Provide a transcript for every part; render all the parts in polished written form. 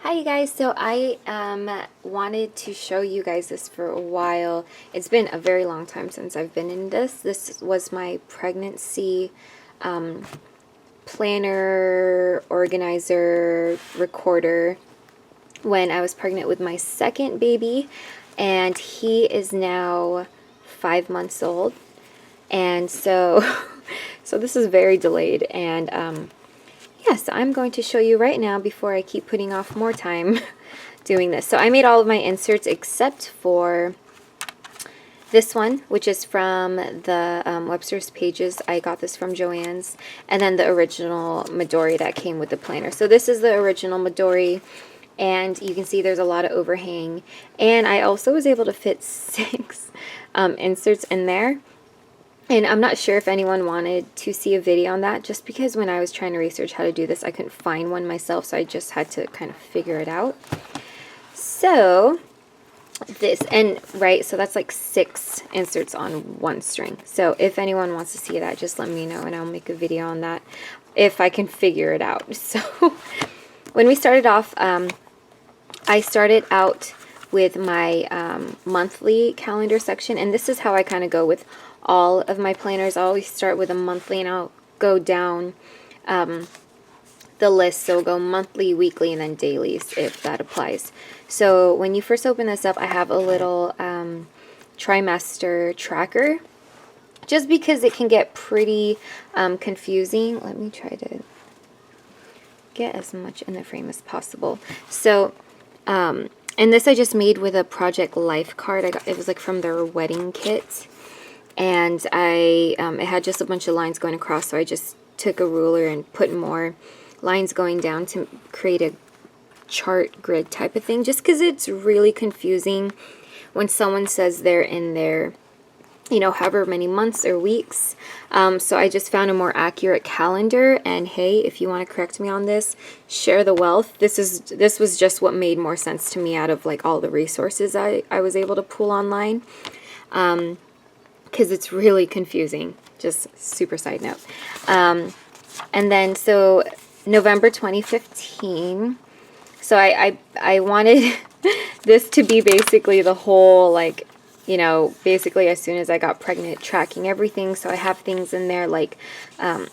Hi you guys, so I wanted to show you guys this for a while. It's been a very long time since I've been in this. This was my pregnancy planner, organizer, recorder when I was pregnant with my second baby, and he is now 5 months old. And so so this is very delayed, and yes, I'm going to show you right now before I keep putting off more time doing this. So I made all of my inserts except for this one, which is from the Webster's Pages. I got this from Joann's. And then the original Midori that came with the planner. So this is the original Midori. And you can see there's a lot of overhang. And I also was able to fit 6 inserts in there. And I'm not sure if anyone wanted to see a video on that, just because when I was trying to research how to do this, I couldn't find one myself, so I just had to kind of figure it out. So this, and right, so that's like 6 inserts on one string. So if anyone wants to see that, just let me know and I'll make a video on that if I can figure it out. So when we started off, I started out with my monthly calendar section, and this is how I kind of go with all of my planners. I always start with a monthly and I'll go down the list, so we'll go monthly, weekly, and then dailies if that applies. So when you first open this up, I have a little trimester tracker, just because it can get pretty confusing. Let me try to get as much in the frame as possible. So and this I just made with a Project Life card. It was like from their wedding kit, and it had just a bunch of lines going across, so I just took a ruler and put more lines going down to create a chart grid type of thing, just because it's really confusing when someone says they're in their, you know, however many months or weeks. So I just found a more accurate calendar, and hey, if you want to correct me on this, share the wealth. This was just what made more sense to me out of like all the resources I was able to pull online, because it's really confusing. Just super side note. And then so November 2015, so I wanted this to be basically the whole, like, you know, basically as soon as I got pregnant, tracking everything. So I have things in there like, so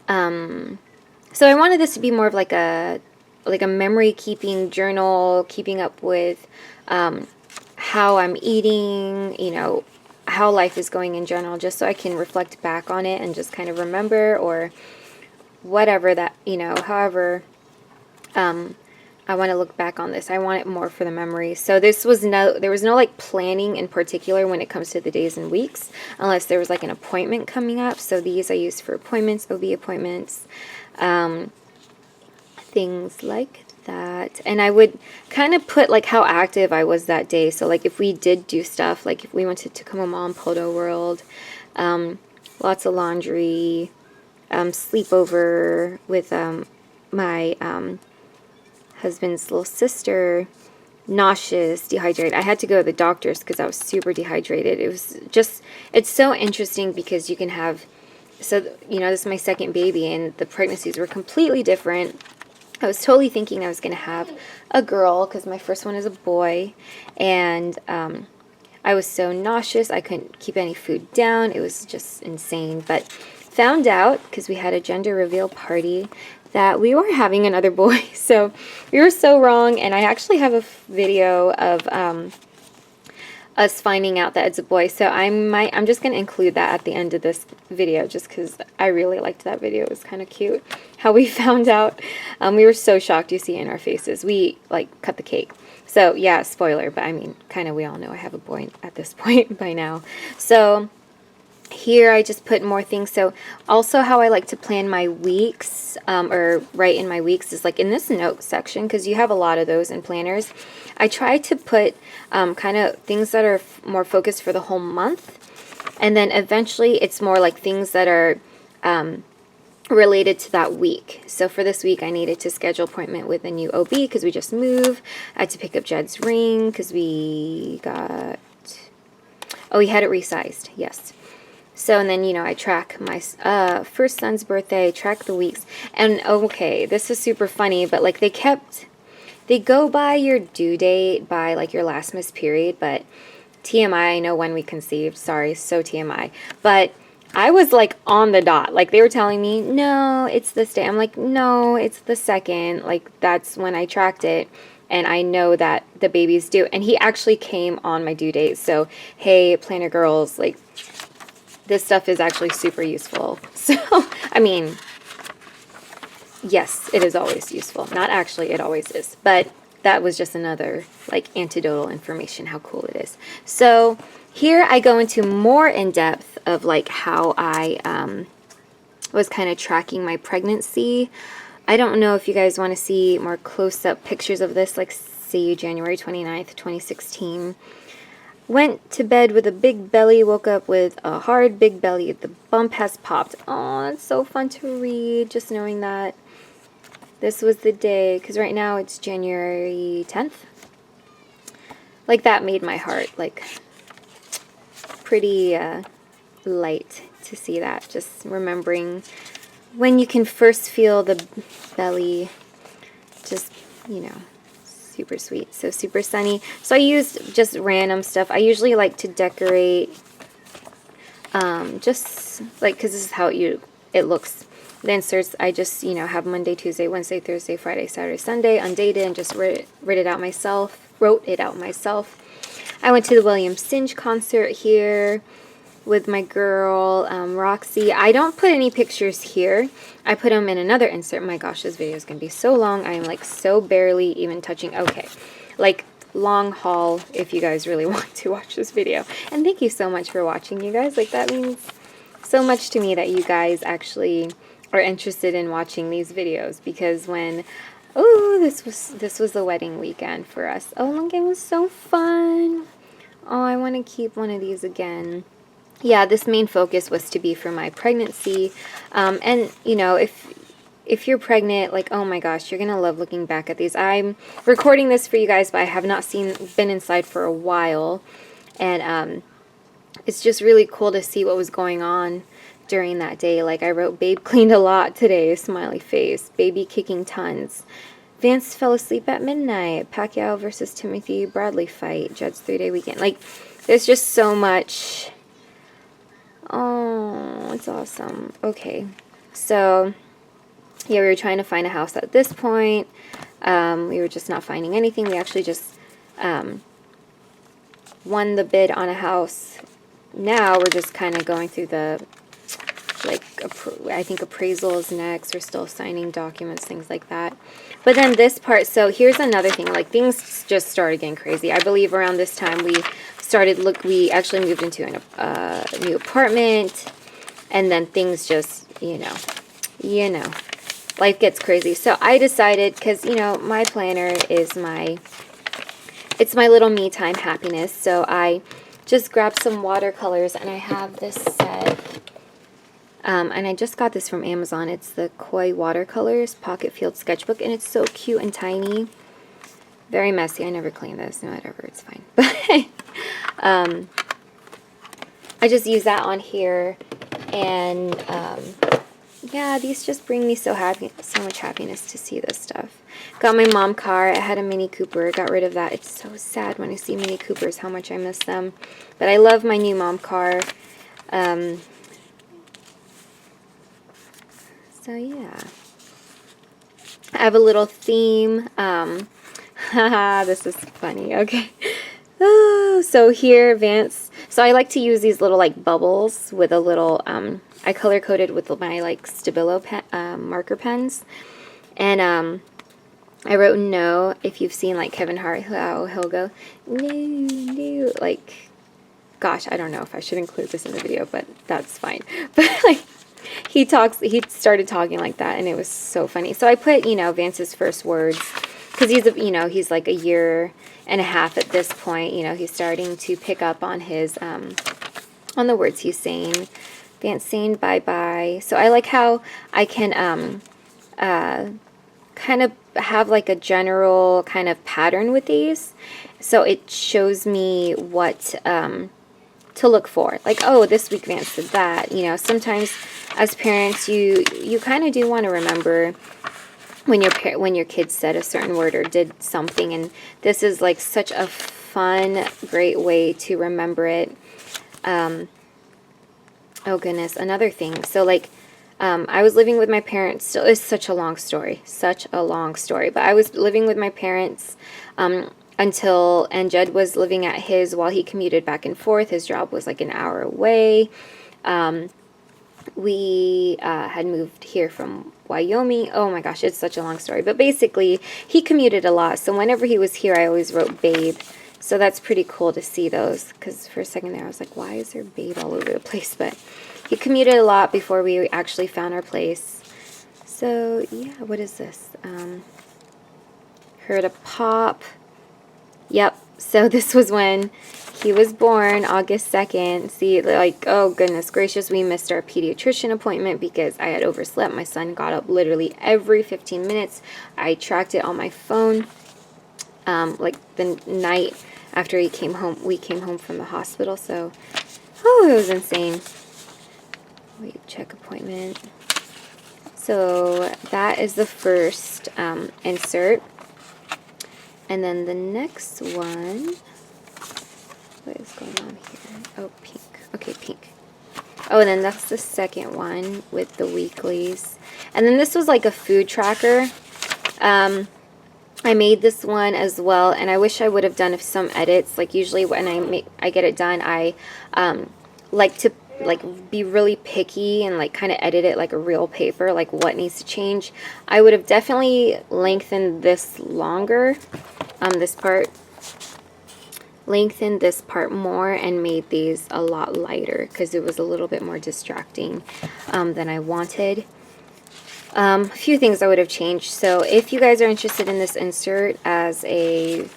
I wanted this to be more of like a memory keeping journal, keeping up with how I'm eating, you know, how life is going in general, just so I can reflect back on it and just kind of remember, or whatever that, you know, however I want to look back on this. I want it more for the memory. So there was no like planning in particular when it comes to the days and weeks, unless there was like an appointment coming up. So these I use for appointments, OB appointments, things like that. And I would kind of put like how active I was that day. So like if we did do stuff, like if we went to Tacoma Mall and Poto World, lots of laundry, sleepover with my husband's little sister, nauseous, dehydrated. I had to go to the doctor's because I was super dehydrated. It was just, it's so interesting because you can have, so, you know, this is my second baby and the pregnancies were completely different. I was totally thinking I was going to have a girl because my first one is a boy, and I was so nauseous. I couldn't keep any food down. It was just insane. But found out, because we had a gender reveal party, that we were having another boy. So we were so wrong, and I actually have a video of us finding out that it's a boy. So I'm just going to include that at the end of this video, just because I really liked that video. It was kind of cute how we found out. We were so shocked. You see it in our faces. We like cut the cake. So yeah, spoiler, but I mean, kind of we all know I have a boy at this point by now. So here I just put more things. So also how I like to plan my weeks, or write in my weeks, is like in this note section, because you have a lot of those in planners. I try to put kind of things that are more focused for the whole month, and then eventually it's more like things that are related to that week. So for this week, I needed to schedule appointment with a new OB because we just moved. I had to pick up Jed's ring because we got, oh, we had it resized, yes. So, and then, you know, I track my first son's birthday, track the weeks. And okay, this is super funny, but like they go by your due date by like your last missed period, but TMI, I know when we conceived. Sorry, so TMI. But I was like on the dot. Like they were telling me, no, it's this day. I'm like, no, it's the second. Like that's when I tracked it. And I know that the baby's due. And he actually came on my due date. So, hey, planner girls, like this stuff is actually super useful. So, I mean, yes, it is always useful. Not actually, it always is. But that was just another like anecdotal information, how cool it is. So here I go into more in depth of like how I was kind of tracking my pregnancy. I don't know if you guys want to see more close-up pictures of this, like see January 29th, 2016. Went to bed with a big belly, woke up with a hard big belly. The bump has popped. Oh, it's so fun to read, just knowing that this was the day, because right now it's January 10th. Like that made my heart like pretty light to see that. Just remembering when you can first feel the belly, just, you know, super sweet. So super sunny. So I used just random stuff. I usually like to decorate just like, because this is how it looks. The inserts, I just, you know, have Monday, Tuesday, Wednesday, Thursday, Friday, Saturday, Sunday, undated, and just wrote it out myself. I went to the William Singe concert here with my girl, Roxy. I don't put any pictures here. I put them in another insert. My gosh, this video is going to be so long. I am like so barely even touching. Okay, like long haul if you guys really want to watch this video. And thank you so much for watching, you guys. Like that means so much to me that you guys actually are interested in watching these videos, because when this was the wedding weekend for us. Oh, look, it was so fun. Oh, I want to keep one of these again. Yeah, this main focus was to be for my pregnancy. And, you know, if you're pregnant, like, oh my gosh, you're going to love looking back at these. I'm recording this for you guys, but I have not been inside for a while. And it's just really cool to see what was going on during that day. Like I wrote, babe cleaned a lot today, smiley face. Baby kicking tons. Vance fell asleep at midnight. Pacquiao versus Timothy Bradley fight. Judd's 3-day weekend. Like, there's just so much. Oh, it's awesome. Okay, so yeah, we were trying to find a house at this point. We were just not finding anything. We actually just won the bid on a house. Now we're just kind of going through the, like, I think appraisal is next. We're still signing documents, things like that. But then this part, so here's another thing. Like, things just started getting crazy. I believe around this time we actually moved into a new apartment, and then things just, you know, life gets crazy. So I decided, because, you know, my planner is it's my little me time happiness. So I just grabbed some watercolors, and I have this set. And I just got this from Amazon. It's the Koi Watercolors Pocket Field Sketchbook, and it's so cute and tiny. Very messy. I never clean this. No, whatever. It's fine. But I just use that on here, and yeah, these just bring me so much happiness to see this stuff. Got my mom car. I had a Mini Cooper. Got rid of that. It's so sad when I see Mini Coopers how much I miss them. But I love my new mom car. So yeah, I have a little theme. Haha, this is funny. Okay. Oh, so here, Vance. So I like to use these little like bubbles with a little. I color coded with my like Stabilo marker pens, and I wrote no. If you've seen like Kevin Hart, how he'll go no, like, gosh, I don't know if I should include this in the video, but that's fine. But like. He started talking like that, and it was so funny. So I put, you know, Vance's first words, because he's like a year and a half at this point. You know, he's starting to pick up on his, on the words he's saying. Vance saying bye-bye. So I like how I can, kind of have like a general kind of pattern with these. So it shows me what, to look for. Like, oh, this week Vance did that. You know, sometimes as parents, you kind of do want to remember when your kids said a certain word or did something, and this is like such a fun, great way to remember it. Oh goodness, another thing. So like, I was living with my parents. Still, it's such a long story, but I was living with my parents and Judd was living at his while he commuted back and forth. His job was like an hour away. We had moved here from Wyoming. Oh my gosh, it's such a long story. But basically, he commuted a lot. So whenever he was here, I always wrote babe. So that's pretty cool to see those. Because for a second there, I was like, why is there babe all over the place? But he commuted a lot before we actually found our place. So yeah, what is this? Heard a pop. Yep. So this was when he was born, August 2nd. See, like, oh goodness gracious, we missed our pediatrician appointment because I had overslept. My son got up literally every 15 minutes. I tracked it on my phone. Like the night after we came home from the hospital. So, oh, it was insane. Wait, check appointment. So that is the first insert. And then the next one, what is going on here? Oh, pink. Okay, pink. Oh, and then that's the second one with the weeklies. And then this was like a food tracker. I made this one as well, and I wish I would have done some edits. Like usually when I get it done, I like to be really picky and like kind of edit it like a real paper, like what needs to change. I would have definitely lengthened this longer, this part more and made these a lot lighter because it was a little bit more distracting than I wanted. A few things I would have changed. So if you guys are interested in this insert as a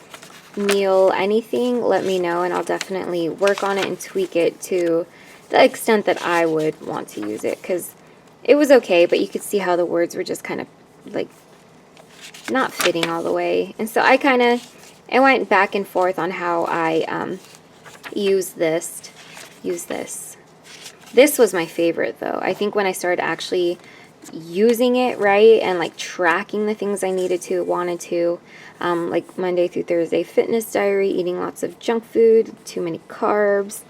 meal anything, let me know and I'll definitely work on it and tweak it to the extent that I would want to use it, because it was okay, but you could see how the words were just kind of like not fitting all the way. And so I went back and forth on how I use this. This was my favorite though. I think when I started actually using it right and like tracking the things I wanted to, like Monday through Thursday fitness diary, eating lots of junk food, too many carbs,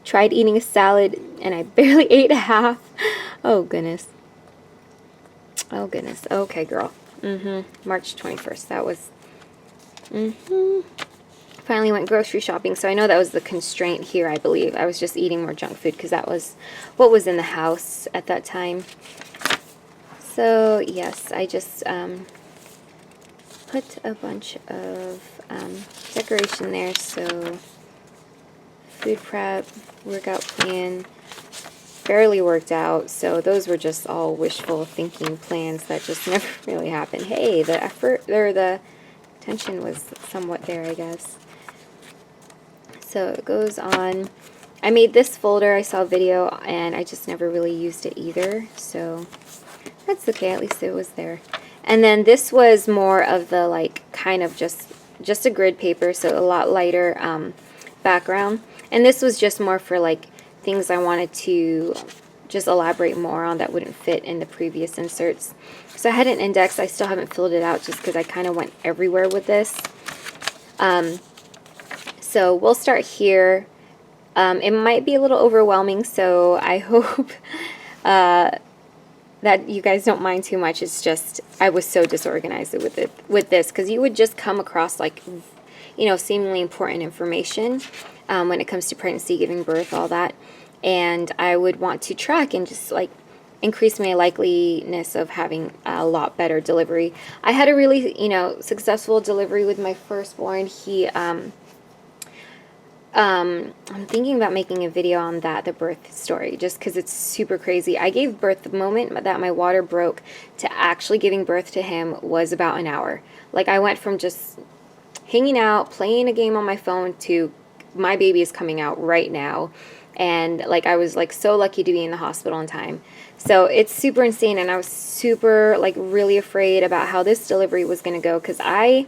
tried eating a salad and I barely ate half. Oh goodness. Okay, girl. March 21st. That was finally went grocery shopping. So I know that was the constraint here, I believe. I was just eating more junk food because that was what was in the house at that time. So yes, I just put a bunch of decoration there. So food prep, workout plan, barely worked out. So those were just all wishful thinking plans that just never really happened. Hey, the effort or the tension was somewhat there, I guess. So it goes on. I made this folder. I saw a video and I just never really used it either. So that's okay. At least it was there. And then this was more of the like kind of just a grid paper. So a lot lighter background. And this was just more for like things I wanted to just elaborate more on that wouldn't fit in the previous inserts. So I had an index. I still haven't filled it out just because I kind of went everywhere with this. So we'll start here. It might be a little overwhelming, so I hope that you guys don't mind too much. It's just I was so disorganized with this because you would just come across like, you know, seemingly important information when it comes to pregnancy, giving birth, all that. And I would want to track and just like increase my likeliness of having a lot better delivery. I had a really, you know, successful delivery with my firstborn. He, I'm thinking about making a video on that, the birth story, just because it's super crazy. I gave birth, the moment that my water broke to actually giving birth to him was about an hour. Like I went from just hanging out, playing a game on my phone to my baby is coming out right now. And like I was like so lucky to be in the hospital in time. So it's super insane, and I was super like really afraid about how this delivery was going to go because I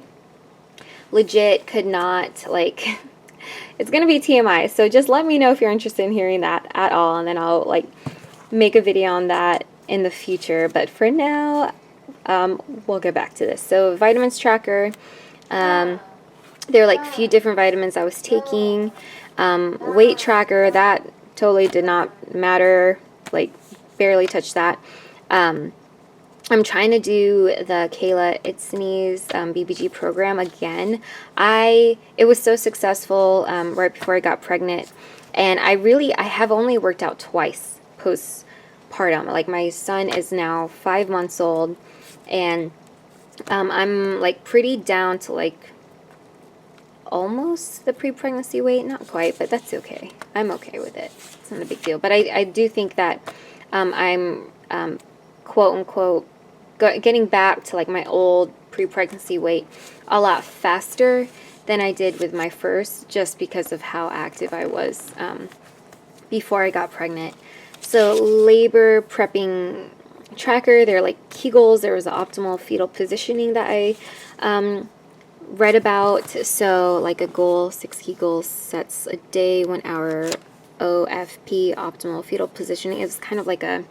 legit could not like It's gonna be TMI, so just let me know if you're interested in hearing that at all, and then I'll like make a video on that in the future. But for now, we'll get back to this. So vitamins tracker, there are like a few different vitamins I was taking. Weight tracker, that totally did not matter, like barely touched that. I'm trying to do the Kayla Itsines BBG program again. It was so successful right before I got pregnant, and I have only worked out twice postpartum. Like my son is now 5 months old, and I'm like pretty down to like almost the pre-pregnancy weight, not quite, but that's okay. I'm okay with it. It's not a big deal. But I do think that I'm quote unquote getting back to like my old pre-pregnancy weight a lot faster than I did with my first, just because of how active I was before I got pregnant. So labor prepping tracker, they're like Kegels. There was an optimal fetal positioning that I read about. So like a goal, 6 Kegel sets a day, 1 hour OFP, optimal fetal positioning. It's kind of like a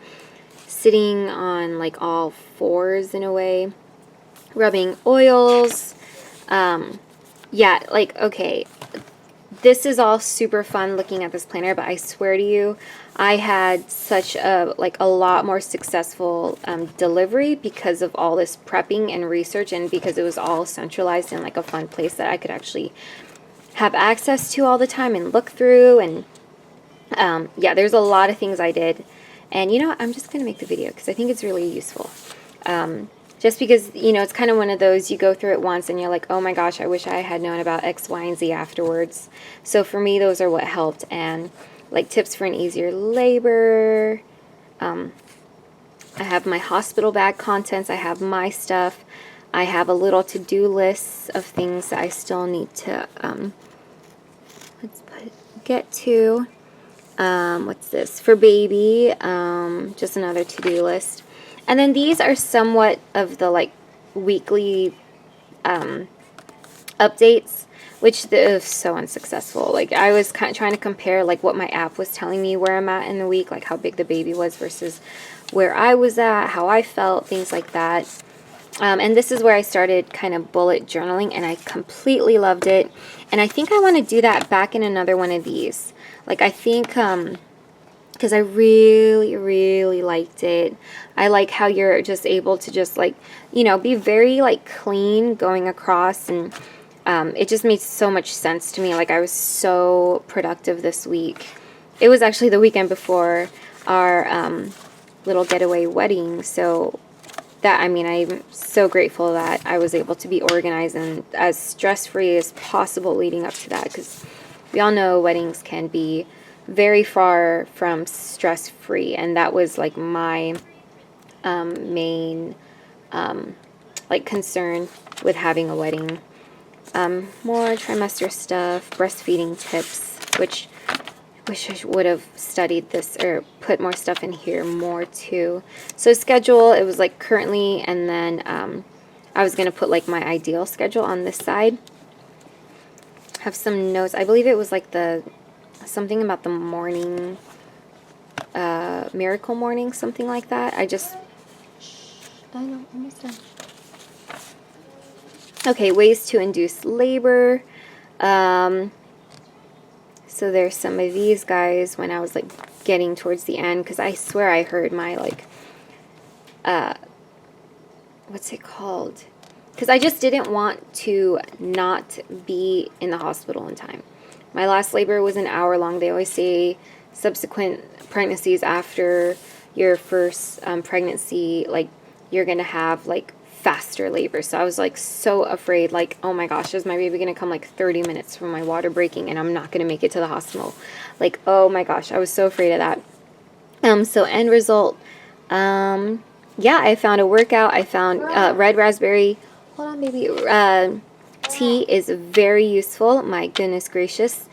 sitting on like all fours in a way, rubbing oils. Yeah, like, okay, this is all super fun looking at this planner, but I swear to you, I had such a lot more successful delivery because of all this prepping and research, and because it was all centralized in like a fun place that I could actually have access to all the time and look through. And yeah, there's a lot of things I did. And you know what? I'm just going to make the video because I think it's really useful. Just because, you know, it's kind of one of those, you go through it once and you're like, oh my gosh, I wish I had known about X, Y, and Z afterwards. So for me, those are what helped. And like tips for an easier labor. I have my hospital bag contents. I have my stuff. I have a little to-do list of things that I still need to get to. What's this? For baby, just another to-do list. And then these are somewhat of the like weekly updates, which is so unsuccessful. Like I was kind of trying to compare like what my app was telling me where I'm at in the week, like how big the baby was versus where I was at, how I felt, things like that. And this is where I started kind of bullet journaling, and I completely loved it. And I think I want to do that back in another one of these. Like I think, because I really, really liked it. I like how you're just able to just like, you know, be very like clean going across, and it just made so much sense to me. Like I was so productive this week. It was actually the weekend before our little getaway wedding, so that, I mean, I'm so grateful that I was able to be organized and as stress-free as possible leading up to that, because we all know weddings can be very far from stress-free, and that was like my main like concern with having a wedding. More trimester stuff, breastfeeding tips, which I wish I would have studied this or put more stuff in here more too. So schedule, it was like currently, and then I was going to put like my ideal schedule on this side. Have some notes. I believe it was like something about the morning, miracle morning, something like that. I know, almost done. Okay, ways to induce labor. So there's some of these guys when I was like getting towards the end, because I swear I heard my like, what's it called? Because I just didn't want to not be in the hospital in time. My last labor was an hour long. They always say subsequent pregnancies after your first pregnancy, like you're going to have like faster labor. So I was like so afraid, like, oh my gosh, is my baby going to come like 30 minutes from my water breaking and I'm not going to make it to the hospital? Like, oh my gosh, I was so afraid of that. So end result, yeah, I found a workout. I found red raspberry, hold on baby, tea is very useful. My goodness gracious.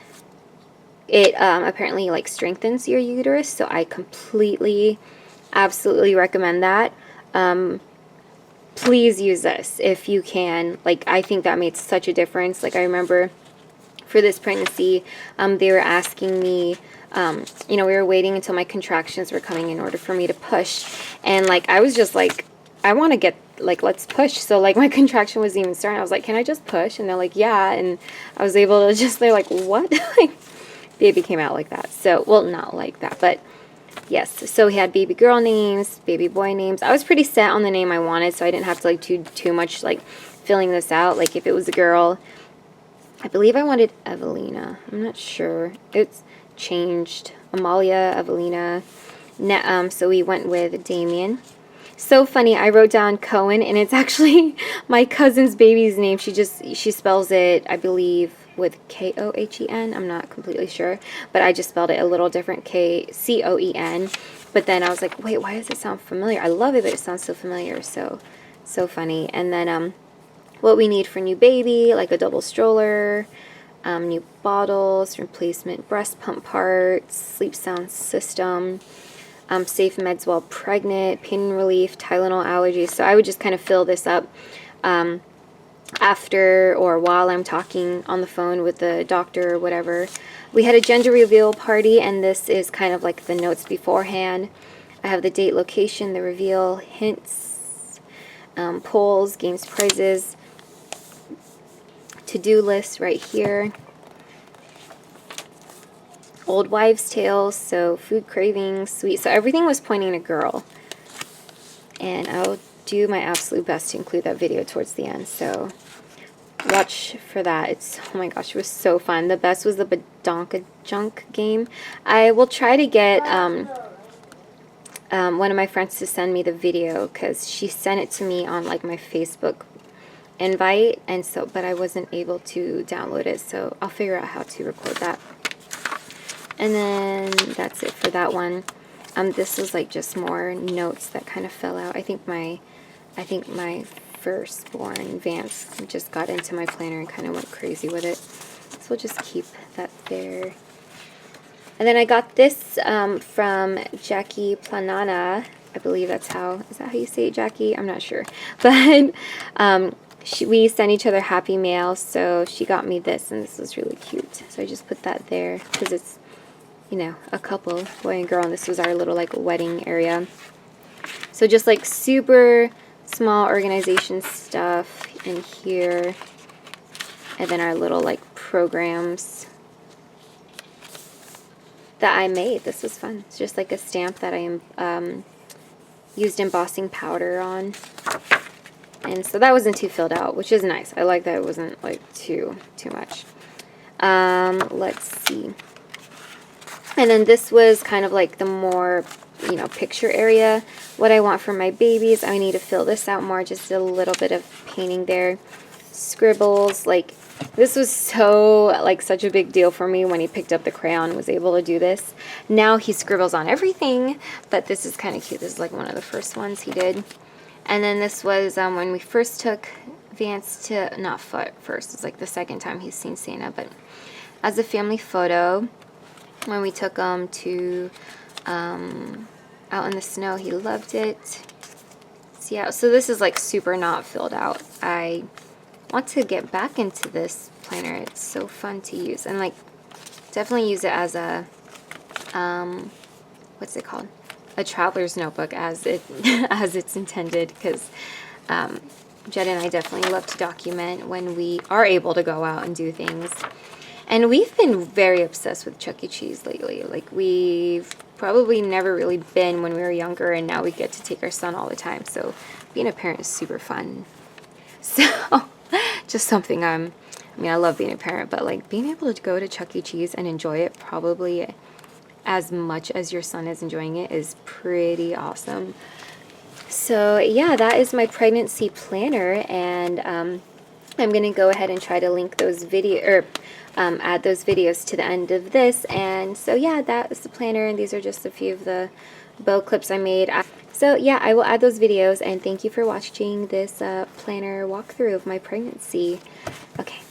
It apparently like strengthens your uterus, so I completely, absolutely recommend that. Please use this if you can. Like, I think that made such a difference. Like, I remember for this pregnancy, they were asking me, you know, we were waiting until my contractions were coming in order for me to push. And, like, I was just like, I want to get, like, let's push. So, like, my contraction wasn't even starting. I was like, can I just push? And they're like, yeah. And I was able to just, they're like, what? Like, baby came out like that. So, well, not like that, but yes. So we had baby girl names, baby boy names. I was pretty set on the name I wanted, so I didn't have to, like, do too much, like, filling this out. Like, if it was a girl, I believe I wanted Evelina. I'm not sure. It's changed. Amalia, Evelina. So we went with Damien. So funny, I wrote down Cohen, and it's actually my cousin's baby's name. She spells it, I believe, with K-O-H-E-N. I'm not completely sure, but I just spelled it a little different, C-O-E-N. But then I was like, wait, why does it sound familiar? I love it, but it sounds so familiar. So funny. And then what we need for new baby, like a double stroller, new bottles, replacement breast pump parts, sleep sound system, safe meds while pregnant, pain relief, Tylenol allergies. So I would just kind of fill this up after or while I'm talking on the phone with the doctor or whatever. We had a gender reveal party, and this is kind of like the notes beforehand. I have the date, location, the reveal, hints, polls, games, prizes, to-do list right here. Old wives' tales, so food cravings, sweet. So everything was pointing to girl. And I'll do my absolute best to include that video towards the end. So watch for that. It's, oh my gosh, it was so fun. The best was the Badonka Junk game. I will try to get one of my friends to send me the video, because she sent it to me on, like, my Facebook invite, and so, but I wasn't able to download it, so I'll figure out how to record that. And then that's it for that one. This was, like, just more notes that kind of fell out. I think my firstborn, Vance, just got into my planner and kind of went crazy with it. So we'll just keep that there. And then I got this from Jackie Planana. I believe is that how you say it, Jackie? I'm not sure. But we sent each other happy mail, so she got me this, and this was really cute. So I just put that there because it's, you know, a couple, boy and girl, and this was our little, like, wedding area. So just, like, super small organization stuff in here, and then our little, like, programs that I made. This was fun. It's just like a stamp that I used embossing powder on, and so that wasn't too filled out, which is nice. I like that it wasn't, like, too much. Let's see. And then this was kind of like the more, you know, picture area. What I want for my babies, I need to fill this out more. Just a little bit of painting there. Scribbles, like, this was so, like, such a big deal for me when he picked up the crayon and was able to do this. Now he scribbles on everything, but this is kind of cute. This is, like, one of the first ones he did. And then this was when we first took Vance to, not first, it's like the second time he's seen Santa, but as a family photo, when we took him to out in the snow. He loved it. So yeah, so this is, like, super not filled out. I want to get back into this planner. It's so fun to use, and, like, definitely use it as a what's it called, a traveler's notebook, as it's intended, because Jed and I definitely love to document when we are able to go out and do things. And we've been very obsessed with Chuck E. Cheese lately. Like, we've probably never really been when we were younger, and now we get to take our son all the time. So being a parent is super fun. So just something I mean, I love being a parent, but, like, being able to go to Chuck E. Cheese and enjoy it probably as much as your son is enjoying it is pretty awesome. So yeah, that is my pregnancy planner, and I'm going to go ahead and try to link those add those videos to the end of this. And so yeah, that is the planner, and these are just a few of the bow clips I made. So yeah, I will add those videos, and thank you for watching this planner walkthrough of my pregnancy. Okay.